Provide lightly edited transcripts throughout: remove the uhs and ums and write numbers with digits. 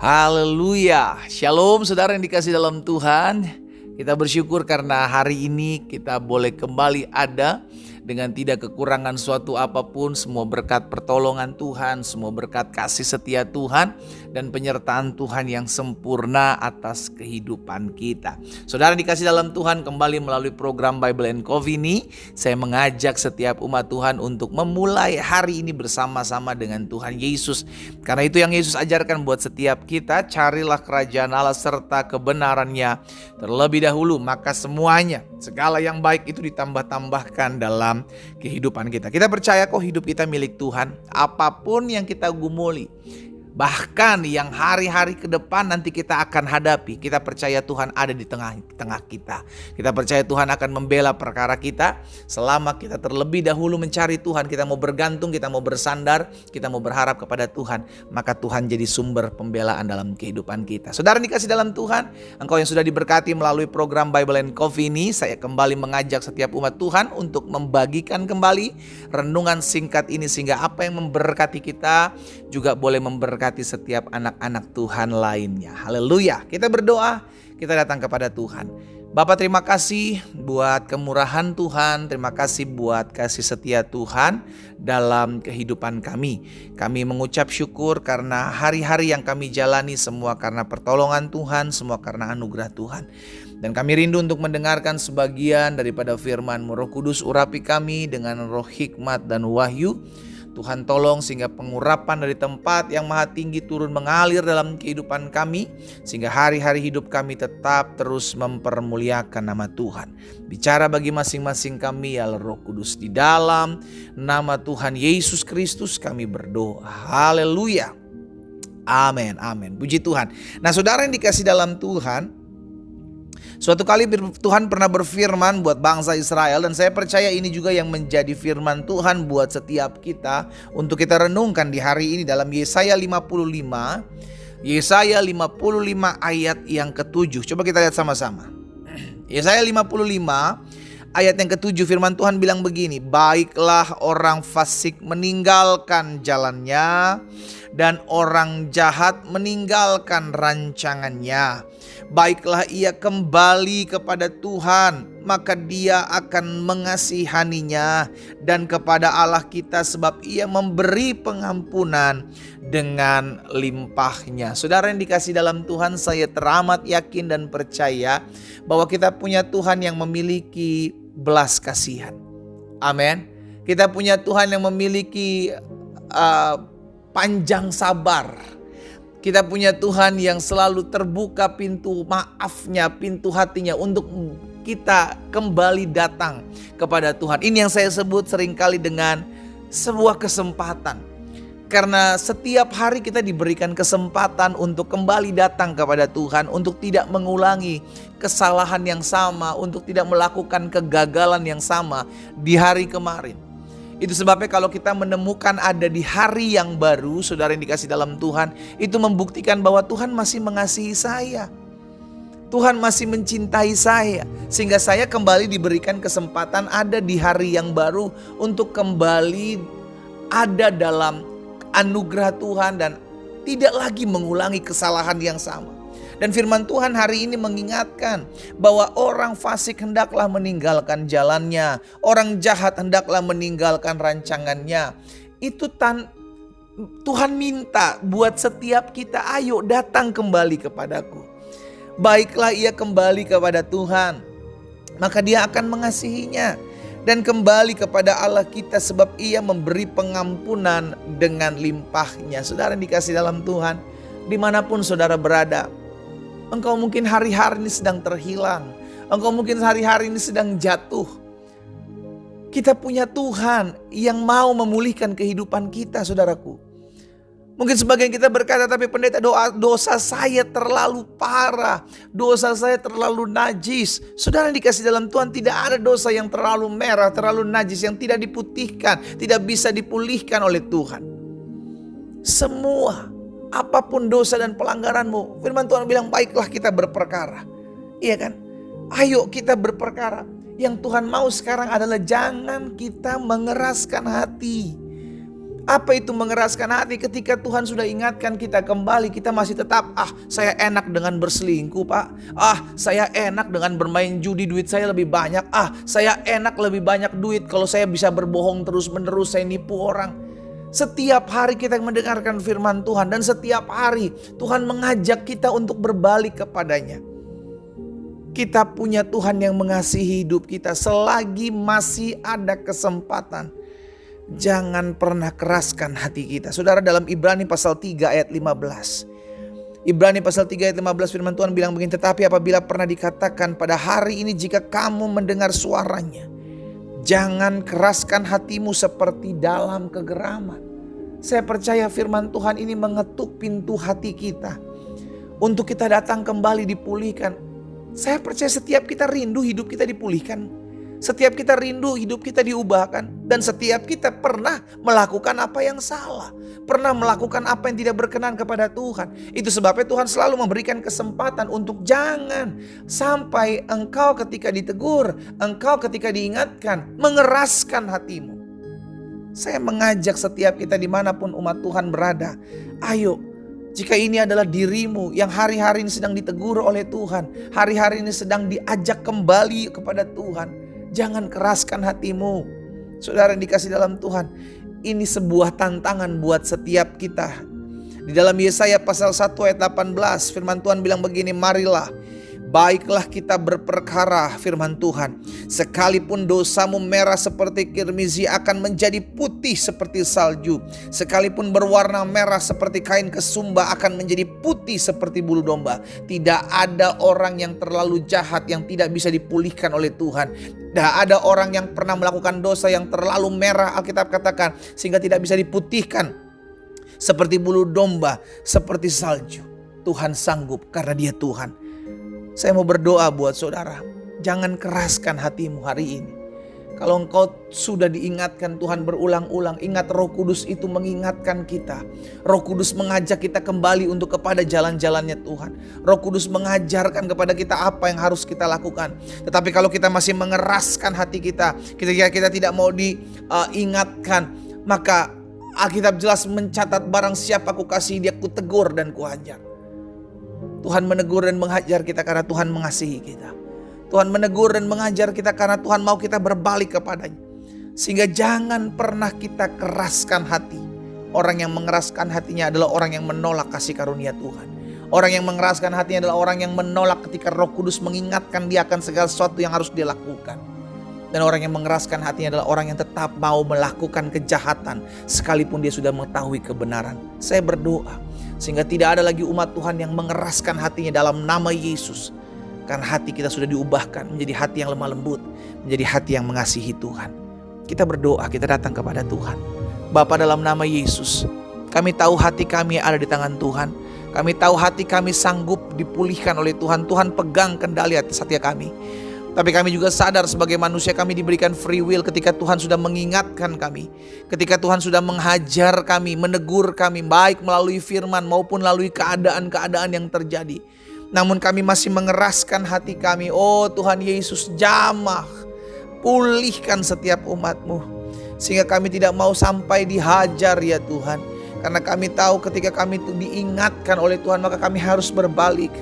Haleluya. Shalom saudara yang dikasih dalam Tuhan. Kita bersyukur karena hari ini kita boleh kembali ada dengan tidak kekurangan suatu apapun. Semua berkat pertolongan Tuhan, semua berkat kasih setia Tuhan dan penyertaan Tuhan yang sempurna atas kehidupan kita. Saudara dikasih dalam Tuhan, kembali melalui program Bible and Coffee ini, saya mengajak setiap umat Tuhan untuk memulai hari ini bersama-sama dengan Tuhan Yesus. Karena itu yang Yesus ajarkan buat setiap kita, carilah kerajaan Allah serta kebenarannya terlebih dahulu, maka semuanya, segala yang baik itu ditambah-tambahkan dalam kehidupan kita. Kita percaya kok hidup kita milik Tuhan. Apapun yang kita gumuli, bahkan yang hari-hari ke depan nanti kita akan hadapi, kita percaya Tuhan ada di tengah kita. Kita percaya Tuhan akan membela perkara kita selama kita terlebih dahulu mencari Tuhan. Kita mau bergantung, kita mau bersandar, kita mau berharap kepada Tuhan, maka Tuhan jadi sumber pembelaan dalam kehidupan kita. Saudara dikasih dalam Tuhan, engkau yang sudah diberkati melalui program Bible and Coffee ini, saya kembali mengajak setiap umat Tuhan untuk membagikan kembali renungan singkat ini, sehingga apa yang memberkati kita juga boleh memberkati setiap anak-anak Tuhan lainnya. Haleluya. Kita berdoa, kita datang kepada Tuhan. Bapa, terima kasih buat kemurahan Tuhan, terima kasih buat kasih setia Tuhan dalam kehidupan kami. Kami mengucap syukur karena hari-hari yang kami jalani semua karena pertolongan Tuhan, semua karena anugerah Tuhan. Dan kami rindu untuk mendengarkan sebagian daripada firman-Mu. Roh Kudus, urapi kami dengan roh hikmat dan wahyu. Tuhan tolong sehingga pengurapan dari tempat yang maha tinggi turun mengalir dalam kehidupan kami, sehingga hari-hari hidup kami tetap terus mempermuliakan nama Tuhan. Bicara bagi masing-masing kami ya Roh Kudus, di dalam nama Tuhan Yesus Kristus kami berdoa. Haleluya. Amin, amin. Puji Tuhan. Nah saudara yang dikasih dalam Tuhan, suatu kali Tuhan pernah berfirman buat bangsa Israel, dan saya percaya ini juga yang menjadi firman Tuhan buat setiap kita untuk kita renungkan di hari ini dalam Yesaya 55. Yesaya 55 ayat yang ke-7. Coba kita lihat sama-sama. Yesaya 55 ayat yang ke-7, firman Tuhan bilang begini, baiklah orang fasik meninggalkan jalannya dan orang jahat meninggalkan rancangannya. Baiklah ia kembali kepada Tuhan, maka dia akan mengasihaninya, dan kepada Allah kita sebab ia memberi pengampunan dengan limpahnya. Saudara yang dikasih dalam Tuhan, saya teramat yakin dan percaya bahwa kita punya Tuhan yang memiliki belas kasihan. Amin. Kita punya Tuhan yang memiliki panjang sabar. Kita punya Tuhan yang selalu terbuka pintu maafnya, pintu hatinya untuk kita kembali datang kepada Tuhan. Ini yang saya sebut seringkali dengan sebuah kesempatan. Karena setiap hari kita diberikan kesempatan untuk kembali datang kepada Tuhan, untuk tidak mengulangi kesalahan yang sama, untuk tidak melakukan kegagalan yang sama di hari kemarin. Itu sebabnya kalau kita menemukan ada di hari yang baru, saudara yang dikasih dalam Tuhan, itu membuktikan bahwa Tuhan masih mengasihi saya. Tuhan masih mencintai saya, sehingga saya kembali diberikan kesempatan ada di hari yang baru untuk kembali ada dalam anugerah Tuhan dan tidak lagi mengulangi kesalahan yang sama. Dan firman Tuhan hari ini mengingatkan bahwa orang fasik hendaklah meninggalkan jalannya, orang jahat hendaklah meninggalkan rancangannya. Itu Tuhan minta buat setiap kita, ayo datang kembali kepadaku. Baiklah ia kembali kepada Tuhan, maka dia akan mengasihinya. Dan kembali kepada Allah kita sebab ia memberi pengampunan dengan limpahnya. Saudara yang dikasih dalam Tuhan, dimanapun saudara berada, engkau mungkin hari-hari ini sedang terhilang. Engkau mungkin hari-hari ini sedang jatuh. Kita punya Tuhan yang mau memulihkan kehidupan kita, saudaraku. Mungkin sebagian kita berkata, tapi pendeta, dosa saya terlalu parah. Dosa saya terlalu najis. Saudara yang dikasih dalam Tuhan, tidak ada dosa yang terlalu merah, terlalu najis, yang tidak diputihkan, tidak bisa dipulihkan oleh Tuhan. Semua, apapun dosa dan pelanggaranmu, firman Tuhan bilang baiklah kita berperkara. Iya kan? Ayo kita berperkara. Yang Tuhan mau sekarang adalah jangan kita mengeraskan hati. Apa itu mengeraskan hati? Ketika Tuhan sudah ingatkan kita kembali, kita masih tetap, saya enak dengan berselingkuh Pak. Saya enak dengan bermain judi, duit saya lebih banyak. Saya enak lebih banyak duit kalau saya bisa berbohong terus menerus, saya nipu orang. Setiap hari kita mendengarkan firman Tuhan, dan setiap hari Tuhan mengajak kita untuk berbalik kepadanya. Kita punya Tuhan yang mengasihi hidup kita. Selagi masih ada kesempatan, jangan pernah keraskan hati kita. Saudara, dalam Ibrani pasal 3 ayat 15. Ibrani pasal 3 ayat 15 firman Tuhan bilang begini, tetapi apabila pernah dikatakan pada hari ini jika kamu mendengar suaranya, jangan keraskan hatimu seperti dalam kegeraman. Saya percaya firman Tuhan ini mengetuk pintu hati kita untuk kita datang kembali dipulihkan. Saya percaya setiap kita rindu hidup kita dipulihkan. Setiap kita rindu hidup kita diubahkan. Dan setiap kita pernah melakukan apa yang salah. Pernah melakukan apa yang tidak berkenan kepada Tuhan. Itu sebabnya Tuhan selalu memberikan kesempatan untuk jangan sampai engkau ketika ditegur, engkau ketika diingatkan, mengeraskan hatimu. Saya mengajak setiap kita dimanapun umat Tuhan berada. Ayo, jika ini adalah dirimu yang hari-hari ini sedang ditegur oleh Tuhan, hari-hari ini sedang diajak kembali kepada Tuhan, jangan keraskan hatimu. Saudara yang dikasih dalam Tuhan, ini sebuah tantangan buat setiap kita. Di dalam Yesaya pasal 1 ayat 18 firman Tuhan bilang begini, marilah baiklah kita berperkara, firman Tuhan. Sekalipun dosamu merah seperti kirmizi akan menjadi putih seperti salju. Sekalipun berwarna merah seperti kain kesumba akan menjadi putih seperti bulu domba. Tidak ada orang yang terlalu jahat yang tidak bisa dipulihkan oleh Tuhan. Tidak ada orang yang pernah melakukan dosa yang terlalu merah, Alkitab katakan, sehingga tidak bisa diputihkan seperti bulu domba, seperti salju. Tuhan sanggup karena Dia Tuhan. Saya mau berdoa buat saudara, jangan keraskan hatimu hari ini. Kalau engkau sudah diingatkan Tuhan berulang-ulang, ingat Roh Kudus itu mengingatkan kita. Roh Kudus mengajak kita kembali untuk kepada jalan-jalannya Tuhan. Roh Kudus mengajarkan kepada kita apa yang harus kita lakukan. Tetapi kalau kita masih mengeraskan hati kita, kita tidak mau diingatkan, maka Alkitab jelas mencatat, barang siapa ku kasih dia ku tegur dan ku hajar. Tuhan menegur dan menghajar kita karena Tuhan mengasihi kita. Tuhan menegur dan mengajar kita karena Tuhan mau kita berbalik kepadanya. Sehingga jangan pernah kita keraskan hati. Orang yang mengeraskan hatinya adalah orang yang menolak kasih karunia Tuhan. Orang yang mengeraskan hatinya adalah orang yang menolak ketika Roh Kudus mengingatkan dia akan segala sesuatu yang harus dia lakukan. Dan orang yang mengeraskan hatinya adalah orang yang tetap mau melakukan kejahatan sekalipun dia sudah mengetahui kebenaran. Saya berdoa sehingga tidak ada lagi umat Tuhan yang mengeraskan hatinya dalam nama Yesus. Karena hati kita sudah diubahkan menjadi hati yang lemah lembut, menjadi hati yang mengasihi Tuhan. Kita berdoa, kita datang kepada Tuhan. Bapa, dalam nama Yesus, kami tahu hati kami ada di tangan Tuhan. Kami tahu hati kami sanggup dipulihkan oleh Tuhan. Tuhan pegang kendali atas hati kami. Tapi kami juga sadar sebagai manusia kami diberikan free will ketika Tuhan sudah mengingatkan kami. Ketika Tuhan sudah menghajar kami, menegur kami, baik melalui firman maupun melalui keadaan-keadaan yang terjadi. Namun kami masih mengeraskan hati kami. Oh Tuhan Yesus, jamah, pulihkan setiap umat-Mu. Sehingga kami tidak mau sampai dihajar ya Tuhan. Karena kami tahu ketika kami itu diingatkan oleh Tuhan, maka kami harus berbalik.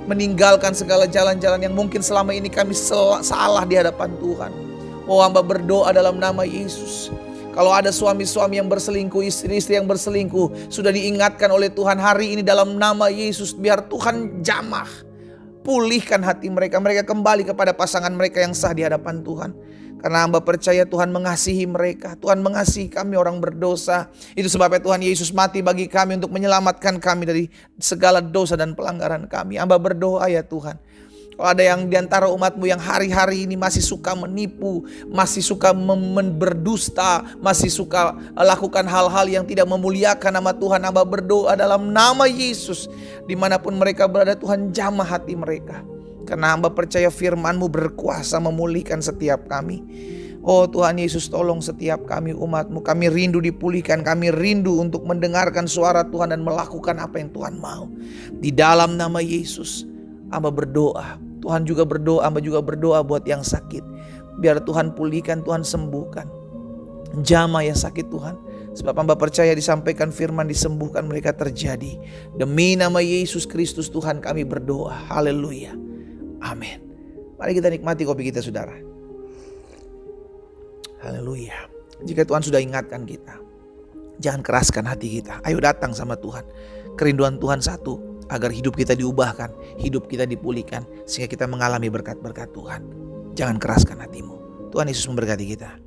Meninggalkan segala jalan-jalan yang mungkin selama ini kami salah di hadapan Tuhan. Oh, hamba berdoa dalam nama Yesus. Kalau ada suami-suami yang berselingkuh, istri-istri yang berselingkuh, sudah diingatkan oleh Tuhan hari ini dalam nama Yesus. Biar Tuhan jamah, pulihkan hati mereka. Mereka kembali kepada pasangan mereka yang sah di hadapan Tuhan. Karena hamba percaya Tuhan mengasihi mereka. Tuhan mengasihi kami orang berdosa. Itu sebabnya Tuhan Yesus mati bagi kami untuk menyelamatkan kami dari segala dosa dan pelanggaran kami. Hamba berdoa ya Tuhan. Kalau ada yang diantara umat-Mu yang hari-hari ini masih suka menipu, masih suka berdusta, masih suka lakukan hal-hal yang tidak memuliakan nama Tuhan, hamba berdoa dalam nama Yesus. Dimanapun mereka berada, Tuhan jamah hati mereka. Karena hamba percaya firman-Mu berkuasa memulihkan setiap kami. Oh Tuhan Yesus, tolong setiap kami umat-Mu. Kami rindu dipulihkan, kami rindu untuk mendengarkan suara Tuhan dan melakukan apa yang Tuhan mau. Di dalam nama Yesus, hamba berdoa. Tuhan juga berdoa, hamba juga berdoa buat yang sakit. Biar Tuhan pulihkan, Tuhan sembuhkan. Jamah yang sakit Tuhan. Sebab hamba percaya disampaikan firman, disembuhkan mereka terjadi. Demi nama Yesus Kristus Tuhan kami berdoa. Haleluya. Amin. Mari kita nikmati kopi kita saudara. Haleluya. Jika Tuhan sudah ingatkan kita, jangan keraskan hati kita. Ayo datang sama Tuhan. Kerinduan Tuhan satu, agar hidup kita diubahkan, hidup kita dipulihkan, sehingga kita mengalami berkat-berkat Tuhan. Jangan keraskan hatimu. Tuhan Yesus memberkati kita.